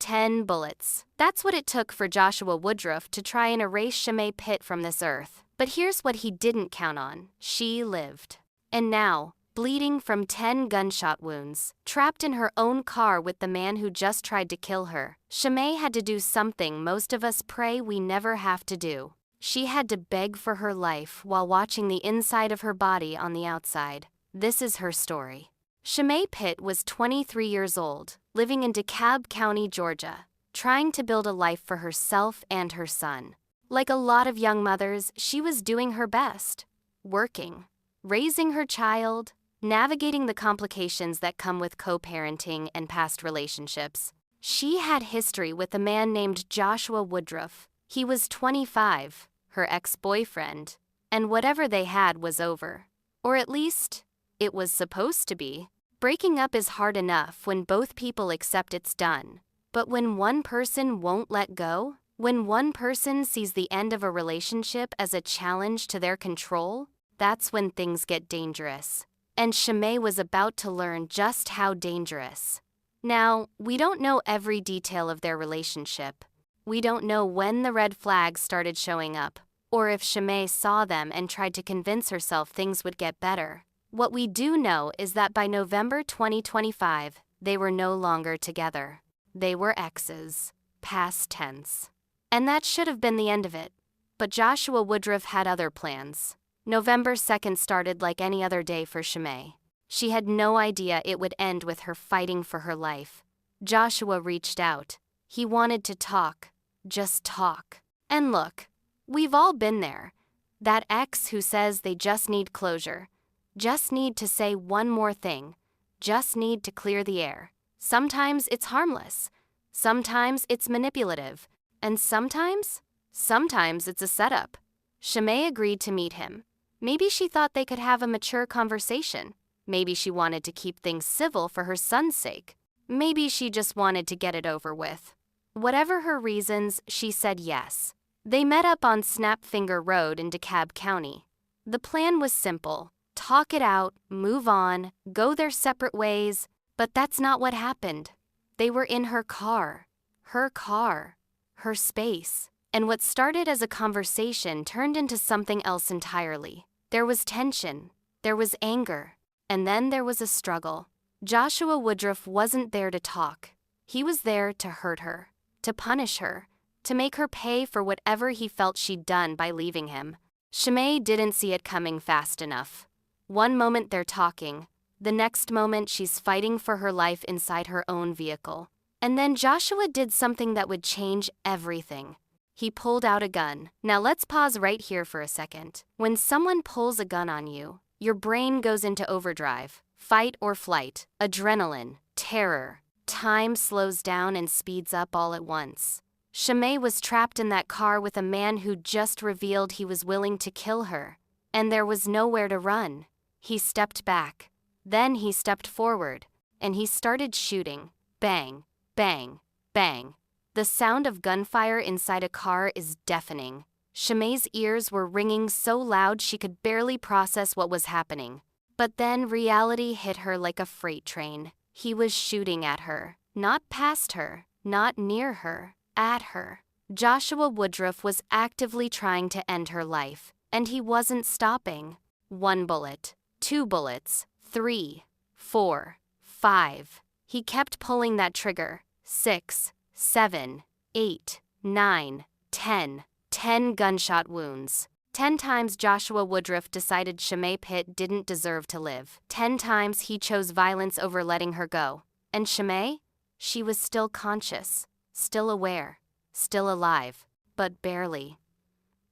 10 bullets. That's what it took for Joshua Woodruff to try and erase Shamay Pitt from this earth. But here's what he didn't count on. She lived. And now, bleeding from 10 gunshot wounds, trapped in her own car with the man who just tried to kill her, Shamay had to do something most of us pray we never have to do. She had to beg for her life while watching the inside of her body on the outside. This is her story. Shamay Pitt was 23 years old, living in DeKalb County, Georgia, trying to build a life for herself and her son. Like a lot of young mothers, she was doing her best, working, raising her child, navigating the complications that come with co-parenting and past relationships. She had history with a man named Joshua Woodruff. He was 25, her ex-boyfriend, and whatever they had was over. Or at least, it was supposed to be. Breaking up is hard enough when both people accept it's done. But when one person won't let go, when one person sees the end of a relationship as a challenge to their control, that's when things get dangerous. And Shamay was about to learn just how dangerous. Now, we don't know every detail of their relationship. We don't know when the red flags started showing up, or if Shamay saw them and tried to convince herself things would get better. What we do know is that by November 2025, they were no longer together. They were exes, past tense. And that should have been the end of it. But Joshua Woodruff had other plans. November 2nd started like any other day for Shamay. She had no idea it would end with her fighting for her life. Joshua reached out. He wanted to talk. Just talk. And look, we've all been there. That ex who says they just need closure. Just need to say one more thing. Just need to clear the air. Sometimes it's harmless. Sometimes it's manipulative. And sometimes it's a setup. Shamay agreed to meet him. Maybe she thought they could have a mature conversation. Maybe she wanted to keep things civil for her son's sake. Maybe she just wanted to get it over with. Whatever her reasons, she said yes. They met up on Snapfinger Road in DeKalb County. The plan was simple. Talk it out, move on, go their separate ways. But that's not what happened. They were in her car, her space. And what started as a conversation turned into something else entirely. There was tension, there was anger, and then there was a struggle. Joshua Woodruff wasn't there to talk. He was there to hurt her, to punish her, to make her pay for whatever he felt she'd done by leaving him. Shamay didn't see it coming fast enough. One moment they're talking, the next moment she's fighting for her life inside her own vehicle. And then Joshua did something that would change everything. He pulled out a gun. Now let's pause right here for a second. When someone pulls a gun on you, your brain goes into overdrive. Fight or flight, adrenaline, terror. Time slows down and speeds up all at once. Shamay was trapped in that car with a man who just revealed he was willing to kill her. And there was nowhere to run. He stepped back. Then he stepped forward. And he started shooting. Bang, bang, bang. The sound of gunfire inside a car is deafening. Shamay's ears were ringing so loud she could barely process what was happening. But then reality hit her like a freight train. He was shooting at her. Not past her, not near her, at her. Joshua Woodruff was actively trying to end her life, and he wasn't stopping. 1 bullet, 2 bullets, 3, 4, 5. He kept pulling that trigger. 6, 7, 8, 9, 10. 10 gunshot wounds. 10 times Joshua Woodruff decided Shamay Pitt didn't deserve to live. 10 times he chose violence over letting her go. And Shamay? She was still conscious, still aware, still alive, but barely.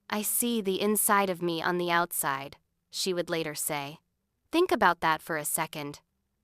"I see the inside of me on the outside," she would later say. Think about that for a second.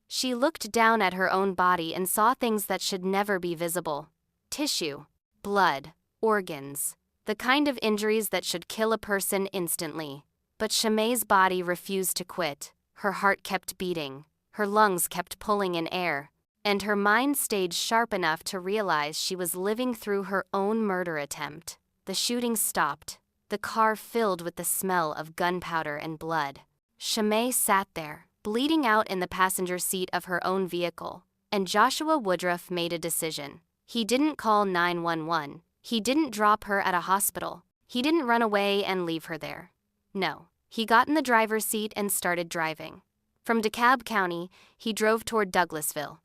She looked down at her own body and saw things that should never be visible. Tissue, blood, organs, the kind of injuries that should kill a person instantly. But Shamay's body refused to quit. Her heart kept beating, her lungs kept pulling in air, and her mind stayed sharp enough to realize she was living through her own murder attempt. The shooting stopped, the car filled with the smell of gunpowder and blood. Shamay sat there, bleeding out in the passenger seat of her own vehicle, and Joshua Woodruff made a decision. He didn't call 911. He didn't drop her at a hospital. He didn't run away and leave her there. No, he got in the driver's seat and started driving. From DeKalb County, he drove toward Douglasville.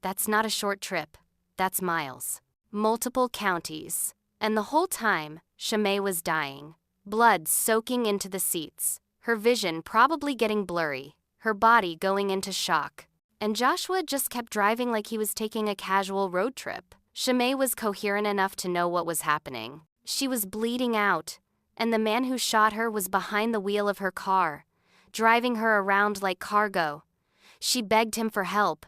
That's not a short trip. That's miles. Multiple counties. And the whole time, Shamay was dying. Blood soaking into the seats. Her vision probably getting blurry. Her body going into shock. And Joshua just kept driving like he was taking a casual road trip. Shamay was coherent enough to know what was happening. She was bleeding out, and the man who shot her was behind the wheel of her car, driving her around like cargo. She begged him for help,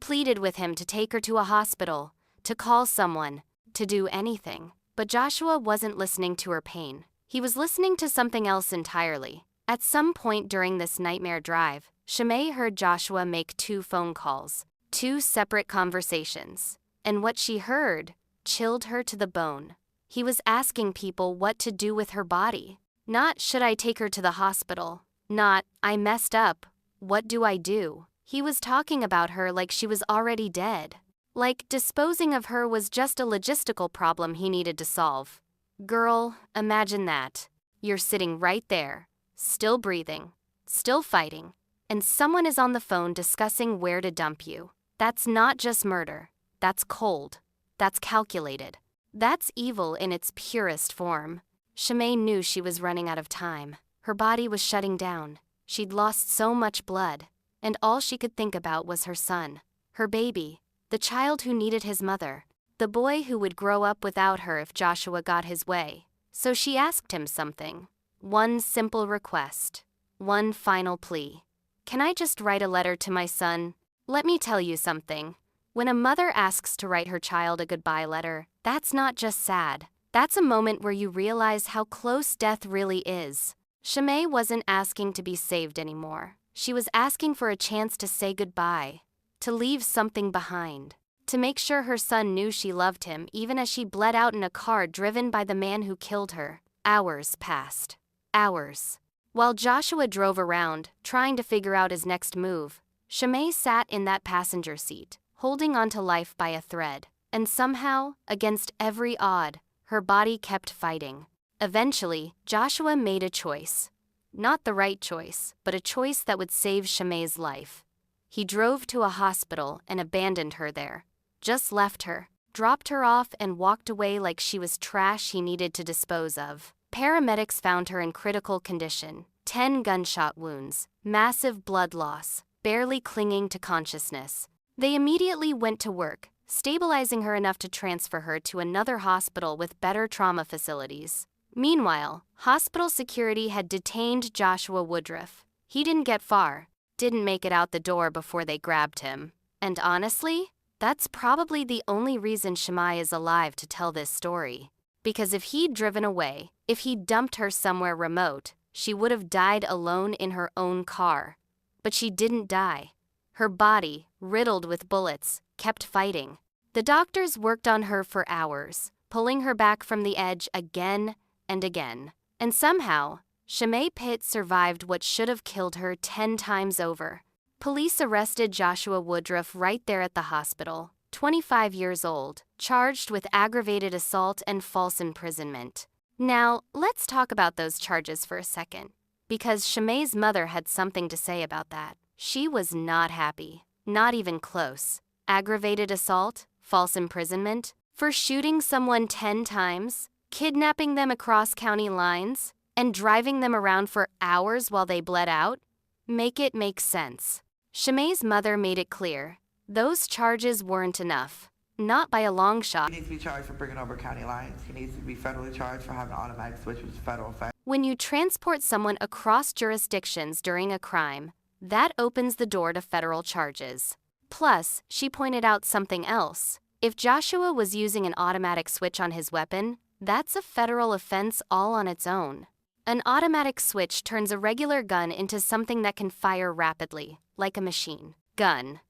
pleaded with him to take her to a hospital, to call someone, to do anything. But Joshua wasn't listening to her pain. He was listening to something else entirely. At some point during this nightmare drive, Shamay heard Joshua make 2 phone calls, 2 separate conversations. And what she heard chilled her to the bone. He was asking people what to do with her body. Not, should I take her to the hospital? Not, I messed up, what do I do? He was talking about her like she was already dead. Like disposing of her was just a logistical problem he needed to solve. Girl, imagine that. You're sitting right there, still breathing, still fighting, and someone is on the phone discussing where to dump you. That's not just murder. That's cold. That's calculated. That's evil in its purest form. Shamay knew she was running out of time. Her body was shutting down. She'd lost so much blood, and all she could think about was her son, her baby, the child who needed his mother, the boy who would grow up without her if Joshua got his way. So she asked him something. One simple request. One final plea. Can I just write a letter to my son? Let me tell you something. When a mother asks to write her child a goodbye letter, that's not just sad. That's a moment where you realize how close death really is. Shamay wasn't asking to be saved anymore. She was asking for a chance to say goodbye, to leave something behind, to make sure her son knew she loved him even as she bled out in a car driven by the man who killed her. Hours passed. Hours. While Joshua drove around, trying to figure out his next move, Shamay sat in that passenger seat, holding onto life by a thread. And somehow, against every odd, her body kept fighting. Eventually, Joshua made a choice. Not the right choice, but a choice that would save Shamay's life. He drove to a hospital and abandoned her there. Just left her, dropped her off and walked away like she was trash he needed to dispose of. Paramedics found her in critical condition. 10 gunshot wounds, massive blood loss, barely clinging to consciousness. They immediately went to work, stabilizing her enough to transfer her to another hospital with better trauma facilities. Meanwhile, hospital security had detained Joshua Woodruff. He didn't get far, didn't make it out the door before they grabbed him. And honestly, that's probably the only reason Shamay is alive to tell this story. Because if he'd driven away, if he'd dumped her somewhere remote, she would have died alone in her own car. But she didn't die. Her body, riddled with bullets, kept fighting. The doctors worked on her for hours, pulling her back from the edge again and again. And somehow, Shamay Pitt survived what should have killed her 10 times over. Police arrested Joshua Woodruff right there at the hospital, 25 years old, charged with aggravated assault and false imprisonment. Now, let's talk about those charges for a second, because Shamay's mother had something to say about that. She was not happy, not even close. Aggravated assault, false imprisonment, for shooting someone 10 times, kidnapping them across county lines, and driving them around for hours while they bled out? Make it make sense. Shamay's mother made it clear. Those charges weren't enough. Not by a long shot. He needs to be charged for bringing over county lines. He needs to be federally charged for having an automatic switch, which is federal offense. When you transport someone across jurisdictions during a crime, that opens the door to federal charges. Plus, she pointed out something else. If Joshua was using an automatic switch on his weapon, that's a federal offense all on its own. An automatic switch turns a regular gun into something that can fire rapidly, like a machine gun.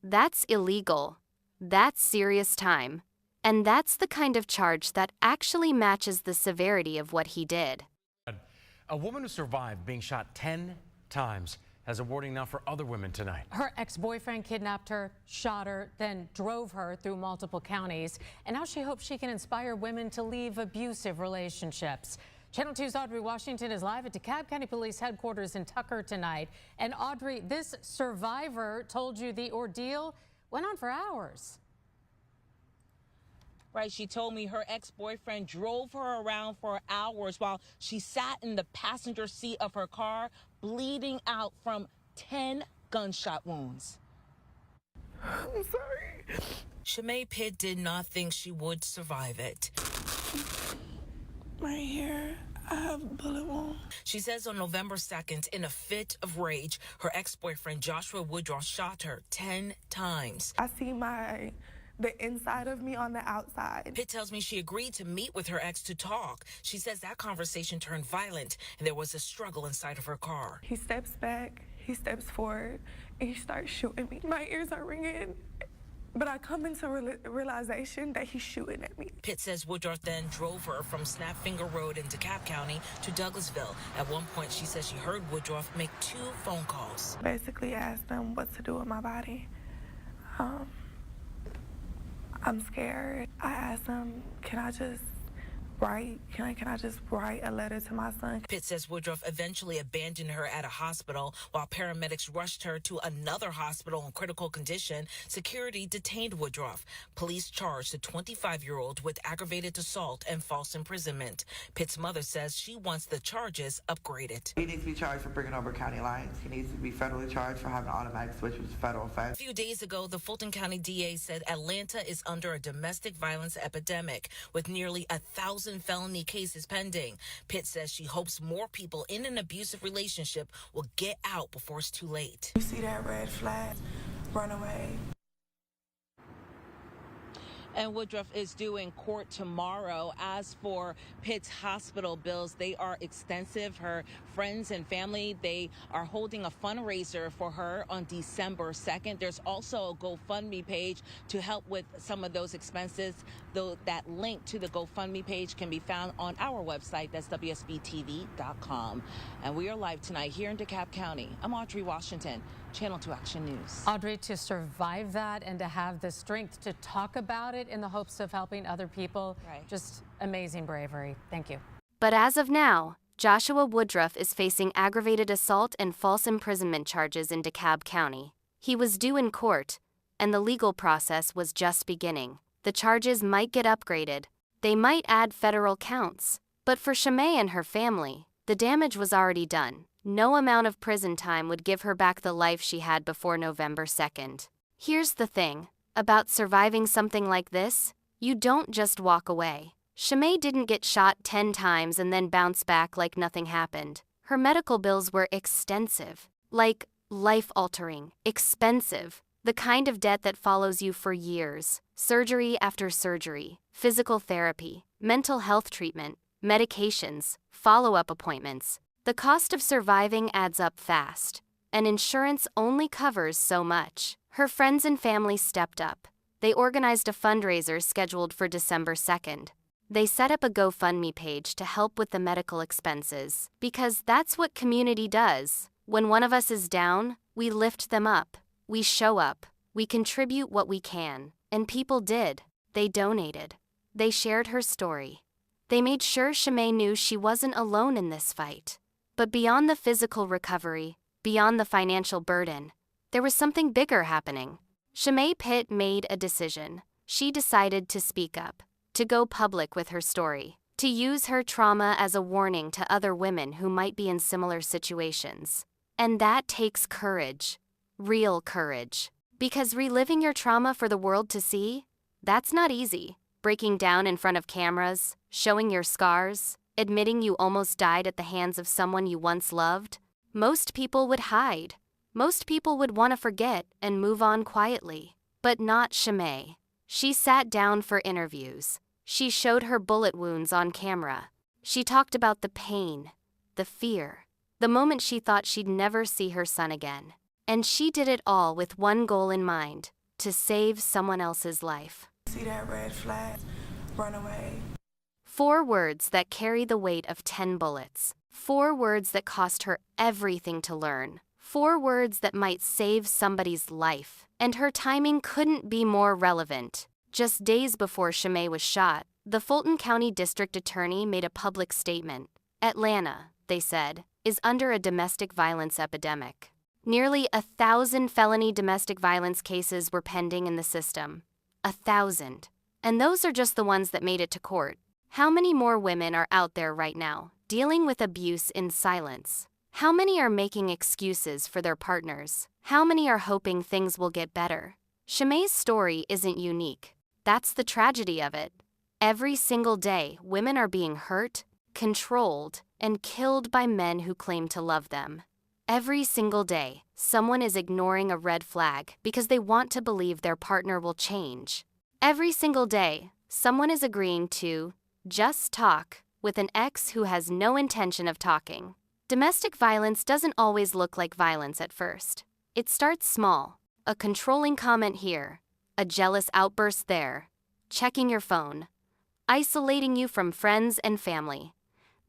That's illegal. That's serious time. And that's the kind of charge that actually matches the severity of what he did. A woman who survived being shot 10 times has a warning now for other women tonight. Her ex-boyfriend kidnapped her, shot her, then drove her through multiple counties. And now she hopes she can inspire women to leave abusive relationships. Channel 2's Audrey Washington is live at DeKalb County Police Headquarters in Tucker tonight. And Audrey, this survivor told you the ordeal went on for hours. Right, she told me her ex-boyfriend drove her around for hours while she sat in the passenger seat of her car, bleeding out from 10 gunshot wounds. I'm sorry. Shamay Pitt did not think she would survive it. Right here, I have a bullet wound. She says on November 2nd, in a fit of rage, her ex-boyfriend Joshua Woodruff shot her 10 times. I see the inside of me on the outside. Pitt tells me she agreed to meet with her ex to talk. She says that conversation turned violent and there was a struggle inside of her car. He steps back, he steps forward, and he starts shooting me. My ears are ringing, but I come into realization that he's shooting at me. Pitt says Woodruff then drove her from Snapfinger Road in DeKalb County to Douglasville. At one point, she says she heard Woodruff make 2 phone calls. Basically asked them what to do with my body. I'm scared. I asked him, can I just write? Can I just write a letter to my son? Pitt says Woodruff eventually abandoned her at a hospital while paramedics rushed her to another hospital in critical condition. Security detained Woodruff. Police charged the 25-year-old with aggravated assault and false imprisonment. Pitt's mother says she wants the charges upgraded. He needs to be charged for bringing over county lines. He needs to be federally charged for having an automatic switch, which is a federal offense. A few days ago, the Fulton County DA said Atlanta is under a domestic violence epidemic with nearly 1,000 felony cases pending. Pitt says she hopes more people in an abusive relationship will get out before it's too late. You see that red flag? Run away. And Woodruff is due in court tomorrow. As for Pitt's hospital bills, they are extensive. Her friends and family, they are holding a fundraiser for her on December 2nd. There's also a GoFundMe page to help with some of those expenses. Though that link to the GoFundMe page can be found on our website. That's WSBTV.com. And we are live tonight here in DeKalb County. I'm Audrey Washington, Channel 2 Action News. Audrey, to survive that and to have the strength to talk about it in the hopes of helping other people, just amazing bravery. Thank you. But as of now, Joshua Woodruff is facing aggravated assault and false imprisonment charges in DeKalb County. He was due in court, and the legal process was just beginning. The charges might get upgraded. They might add federal counts. But for Shamay and her family, the damage was already done. No amount of prison time would give her back the life she had before November 2nd. Here's the thing about surviving something like this: you don't just walk away. Shamay didn't get shot 10 times and then bounce back like nothing happened. Her medical bills were extensive, like life-altering, expensive, the kind of debt that follows you for years. Surgery after surgery, physical therapy, mental health treatment, medications, follow-up appointments. The cost of surviving adds up fast, and insurance only covers so much. Her friends and family stepped up. They organized a fundraiser scheduled for December 2nd. They set up a GoFundMe page to help with the medical expenses, because that's what community does. When one of us is down, we lift them up. We show up. We contribute what we can. And people did. They donated. They shared her story. They made sure Shamay knew she wasn't alone in this fight. But beyond the physical recovery, beyond the financial burden, there was something bigger happening. Shamay Pitt made a decision. She decided to speak up, to go public with her story, to use her trauma as a warning to other women who might be in similar situations. And that takes courage, real courage. Because reliving your trauma for the world to see, that's not easy. Breaking down in front of cameras, showing your scars, admitting you almost died at the hands of someone you once loved, most people would hide. Most people would want to forget and move on quietly. But not Shamay. She sat down for interviews. She showed her bullet wounds on camera. She talked about the pain, the fear, the moment she thought she'd never see her son again. And she did it all with one goal in mind: to save someone else's life. See that red flag? Run away. 4 words that carry the weight of 10 bullets. 4 words that cost her everything to learn. 4 words that might save somebody's life. And her timing couldn't be more relevant. Just days before Shamay was shot, the Fulton County District Attorney made a public statement. Atlanta, they said, is under a domestic violence epidemic. Nearly 1,000 felony domestic violence cases were pending in the system. 1,000. And those are just the ones that made it to court. How many more women are out there right now, dealing with abuse in silence? How many are making excuses for their partners? How many are hoping things will get better? Shamay's story isn't unique. That's the tragedy of it. Every single day, women are being hurt, controlled, and killed by men who claim to love them. Every single day, someone is ignoring a red flag because they want to believe their partner will change. Every single day, someone is agreeing to just talk with an ex who has no intention of talking. Domestic violence doesn't always look like violence at first. It starts small, a controlling comment here, a jealous outburst there, checking your phone, isolating you from friends and family,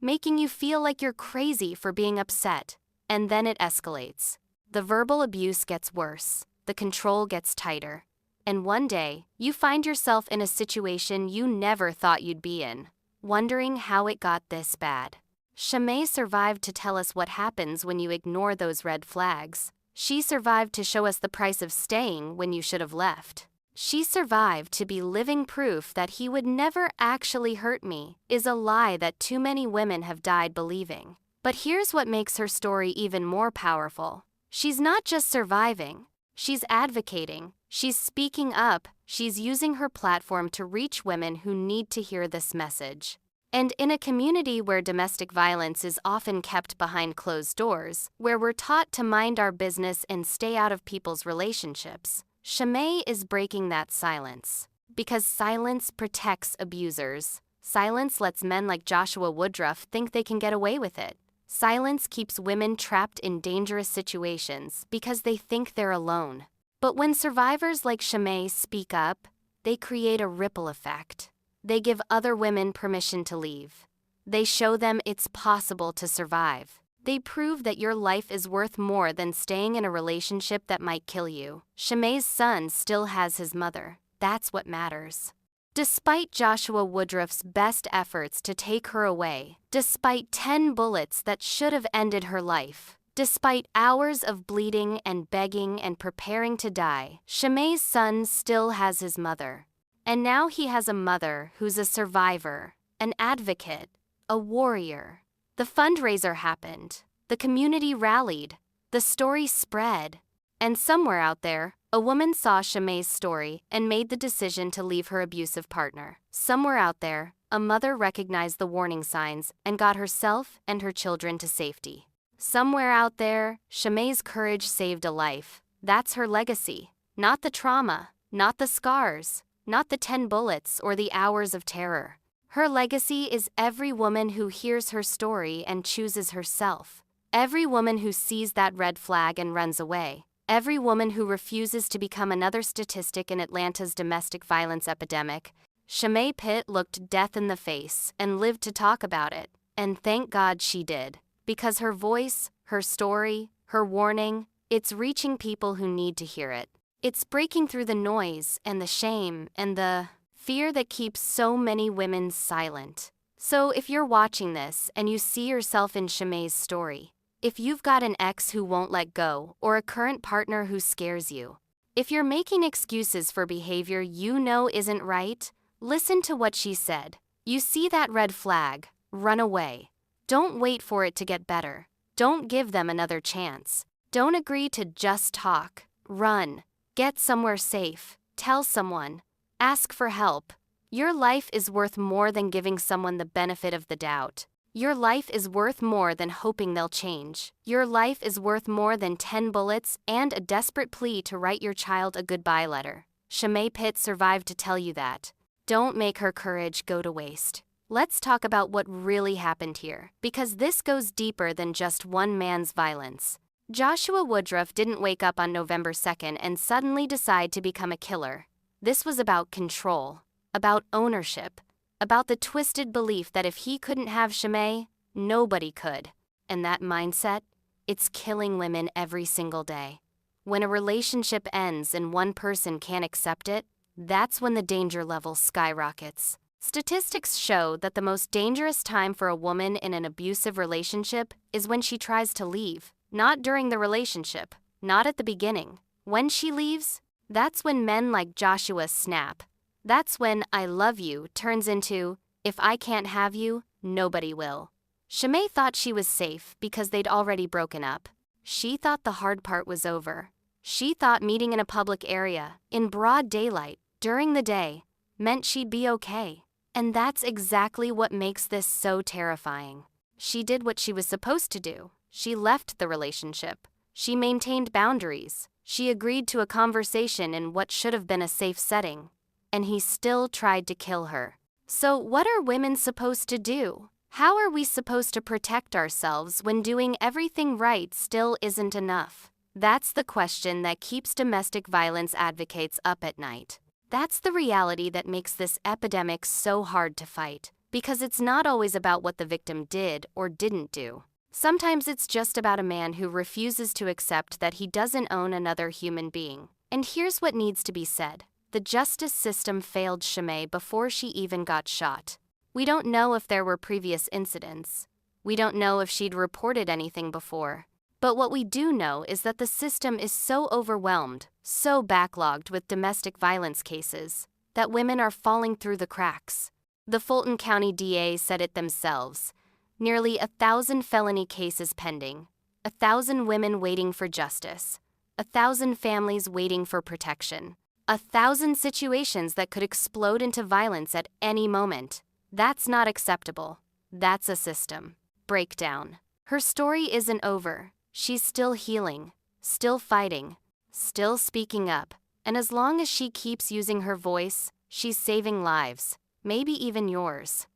making you feel like you're crazy for being upset. And then it escalates. The verbal abuse gets worse, the control gets tighter, and one day, you find yourself in a situation you never thought you'd be in, wondering how it got this bad. Shamay survived to tell us what happens when you ignore those red flags. She survived to show us the price of staying when you should have left. She survived to be living proof that he would never actually hurt me, is a lie that too many women have died believing. But here's what makes her story even more powerful. She's not just surviving, she's advocating, she's speaking up, she's using her platform to reach women who need to hear this message. And in a community where domestic violence is often kept behind closed doors, where we're taught to mind our business and stay out of people's relationships, Shamay is breaking that silence. Because silence protects abusers. Silence lets men like Joshua Woodruff think they can get away with it. Silence keeps women trapped in dangerous situations because they think they're alone. But when survivors like Shamay speak up, they create a ripple effect. They give other women permission to leave. They show them it's possible to survive. They prove that your life is worth more than staying in a relationship that might kill you. Shamay's son still has his mother. That's what matters. Despite Joshua Woodruff's best efforts to take her away, despite 10 bullets that should have ended her life, despite hours of bleeding and begging and preparing to die, Shamay's son still has his mother. And now he has a mother who's a survivor, an advocate, a warrior. The fundraiser happened. The community rallied. The story spread. And somewhere out there, a woman saw Shamay's story and made the decision to leave her abusive partner. Somewhere out there, a mother recognized the warning signs and got herself and her children to safety. Somewhere out there, Shamay's courage saved a life. That's her legacy. Not the trauma, not the scars, not the 10 bullets or the hours of terror. Her legacy is every woman who hears her story and chooses herself. Every woman who sees that red flag and runs away. Every woman who refuses to become another statistic in Atlanta's domestic violence epidemic. Shamay Pitt looked death in the face and lived to talk about it. And thank God she did. Because her voice, her story, her warning, it's reaching people who need to hear it. It's breaking through the noise and the shame and the fear that keeps so many women silent. So if you're watching this and you see yourself in Shamay's story, if you've got an ex who won't let go or a current partner who scares you, if you're making excuses for behavior you know isn't right, listen to what she said. You see that red flag, run away. Don't wait for it to get better. Don't give them another chance. Don't agree to just talk. Run. Get somewhere safe. Tell someone. Ask for help. Your life is worth more than giving someone the benefit of the doubt. Your life is worth more than hoping they'll change. Your life is worth more than 10 bullets and a desperate plea to write your child a goodbye letter. Shamay Pitt survived to tell you that. Don't make her courage go to waste. Let's talk about what really happened here, because this goes deeper than just one man's violence. Joshua Woodruff didn't wake up on November 2nd and suddenly decide to become a killer. This was about control, about ownership, about the twisted belief that if he couldn't have Shamay, nobody could. And that mindset, it's killing women every single day. When a relationship ends and one person can't accept it, that's when the danger level skyrockets. Statistics show that the most dangerous time for a woman in an abusive relationship is when she tries to leave, not during the relationship, not at the beginning. When she leaves, that's when men like Joshua snap. That's when "I love you" turns into "if I can't have you, nobody will." Shamay thought she was safe because they'd already broken up. She thought the hard part was over. She thought meeting in a public area, in broad daylight, during the day, meant she'd be okay. And that's exactly what makes this so terrifying. She did what she was supposed to do. She left the relationship. She maintained boundaries. She agreed to a conversation in what should have been a safe setting. And he still tried to kill her. So what are women supposed to do? How are we supposed to protect ourselves when doing everything right still isn't enough? That's the question that keeps domestic violence advocates up at night. That's the reality that makes this epidemic so hard to fight, because it's not always about what the victim did or didn't do. Sometimes it's just about a man who refuses to accept that he doesn't own another human being. And here's what needs to be said. The justice system failed Shamay before she even got shot. We don't know if there were previous incidents. We don't know if she'd reported anything before. But what we do know is that the system is so overwhelmed, so backlogged with domestic violence cases, that women are falling through the cracks. The Fulton County DA said it themselves. Nearly 1,000 felony cases pending, 1,000 women waiting for justice, 1,000 families waiting for protection, 1,000 situations that could explode into violence at any moment. That's not acceptable. That's a system breakdown. Her story isn't over. She's still healing, still fighting, still speaking up. And as long as she keeps using her voice, she's saving lives, maybe even yours.